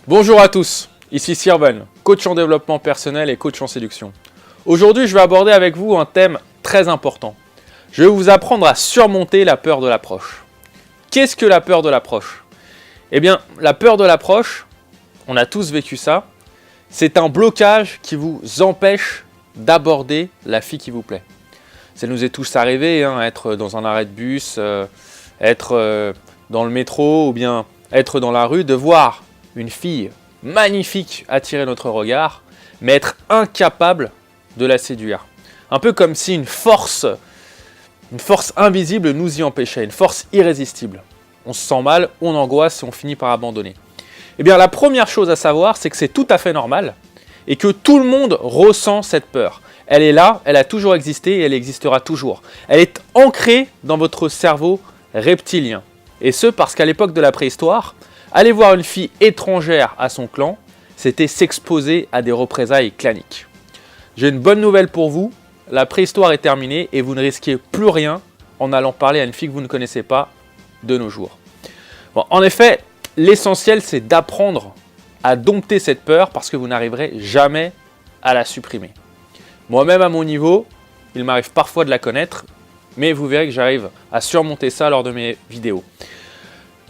Bonjour à tous, ici Sirvan, coach en développement personnel et coach en séduction. Aujourd'hui, je vais aborder avec vous un thème très important. Je vais vous apprendre à surmonter la peur de l'approche. Qu'est-ce que la peur de l'approche? Eh bien, la peur de l'approche, on a tous vécu ça, c'est un blocage qui vous empêche d'aborder la fille qui vous plaît. Ça nous est tous arrivé, être dans un arrêt de bus, être dans le métro ou bien être dans la rue, de voir une fille magnifique attirer notre regard, mais être incapable de la séduire. Un peu comme si une force invisible nous y empêchait, une force irrésistible. On se sent mal, on angoisse et on finit par abandonner. Eh bien, la première chose à savoir, c'est que c'est tout à fait normal et que tout le monde ressent cette peur. Elle est là, elle a toujours existé et elle existera toujours. Elle est ancrée dans votre cerveau reptilien. Et ce, parce qu'à l'époque de la préhistoire, aller voir une fille étrangère à son clan, c'était s'exposer à des représailles claniques. J'ai une bonne nouvelle pour vous, la préhistoire est terminée et vous ne risquez plus rien en allant parler à une fille que vous ne connaissez pas de nos jours. Bon, en effet, l'essentiel c'est d'apprendre à dompter cette peur parce que vous n'arriverez jamais à la supprimer. Moi-même à mon niveau, il m'arrive parfois de la connaître, mais vous verrez que j'arrive à surmonter ça lors de mes vidéos.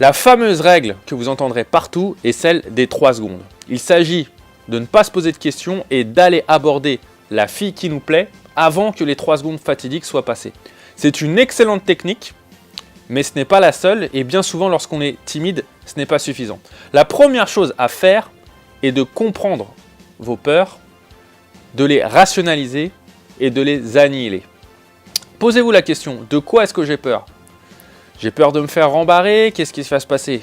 La fameuse règle que vous entendrez partout est celle des 3 secondes. Il s'agit de ne pas se poser de questions et d'aller aborder la fille qui nous plaît avant que les 3 secondes fatidiques soient passées. C'est une excellente technique, mais ce n'est pas la seule et bien souvent lorsqu'on est timide, ce n'est pas suffisant. La première chose à faire est de comprendre vos peurs, de les rationaliser et de les annihiler. Posez-vous la question, de quoi est-ce que j'ai peur? J'ai peur de me faire rembarrer, qu'est-ce qui va se passer?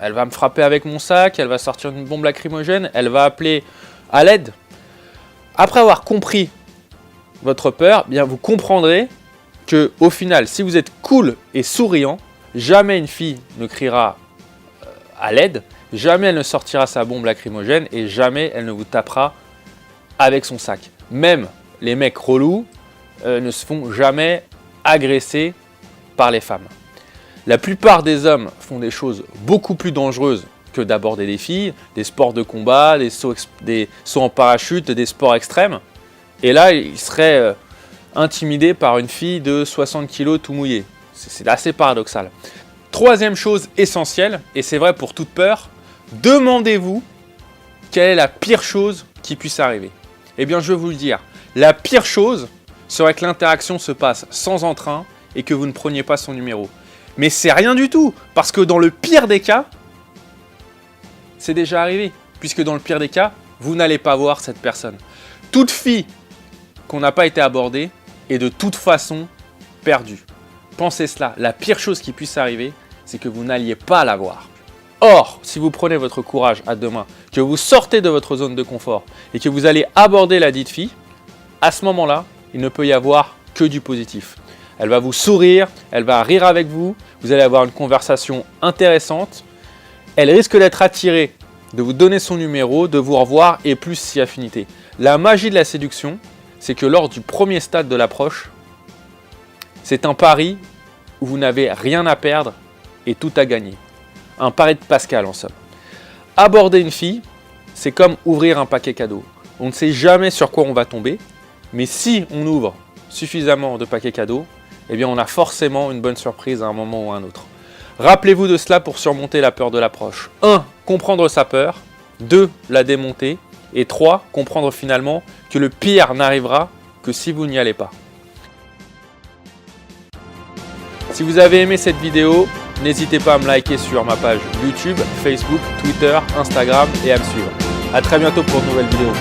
Elle va me frapper avec mon sac, elle va sortir une bombe lacrymogène, elle va appeler à l'aide. Après avoir compris votre peur, bien vous comprendrez que au final, si vous êtes cool et souriant, jamais une fille ne criera à l'aide, jamais elle ne sortira sa bombe lacrymogène et jamais elle ne vous tapera avec son sac. Même les mecs relous ne se font jamais agresser par les femmes. La plupart des hommes font des choses beaucoup plus dangereuses que d'aborder des filles, des sports de combat, des sauts en parachute, des sports extrêmes. Et là, ils seraient intimidés par une fille de 60 kg tout mouillé. C'est assez paradoxal. Troisième chose essentielle, et c'est vrai pour toute peur, demandez-vous quelle est la pire chose qui puisse arriver. Eh bien, je vais vous le dire. La pire chose serait que l'interaction se passe sans entrain et que vous ne preniez pas son numéro. Mais c'est rien du tout, parce que dans le pire des cas, c'est déjà arrivé. Puisque dans le pire des cas, vous n'allez pas voir cette personne. Toute fille qu'on n'a pas été abordée est de toute façon perdue. Pensez cela, la pire chose qui puisse arriver, c'est que vous n'alliez pas la voir. Or, si vous prenez votre courage à deux mains, que vous sortez de votre zone de confort et que vous allez aborder la dite fille, à ce moment-là, il ne peut y avoir que du positif. Elle va vous sourire, elle va rire avec vous, vous allez avoir une conversation intéressante. Elle risque d'être attirée, de vous donner son numéro, de vous revoir et plus si affinité. La magie de la séduction, c'est que lors du premier stade de l'approche, c'est un pari où vous n'avez rien à perdre et tout à gagner. Un pari de Pascal en somme. Aborder une fille, c'est comme ouvrir un paquet cadeau. On ne sait jamais sur quoi on va tomber, mais si on ouvre suffisamment de paquets cadeaux, eh bien on a forcément une bonne surprise à un moment ou à un autre. Rappelez-vous de cela pour surmonter la peur de l'approche. 1. Comprendre sa peur. 2. La démonter. Et 3. Comprendre finalement que le pire n'arrivera que si vous n'y allez pas. Si vous avez aimé cette vidéo, n'hésitez pas à me liker sur ma page YouTube, Facebook, Twitter, Instagram et à me suivre. A très bientôt pour de nouvelles vidéos.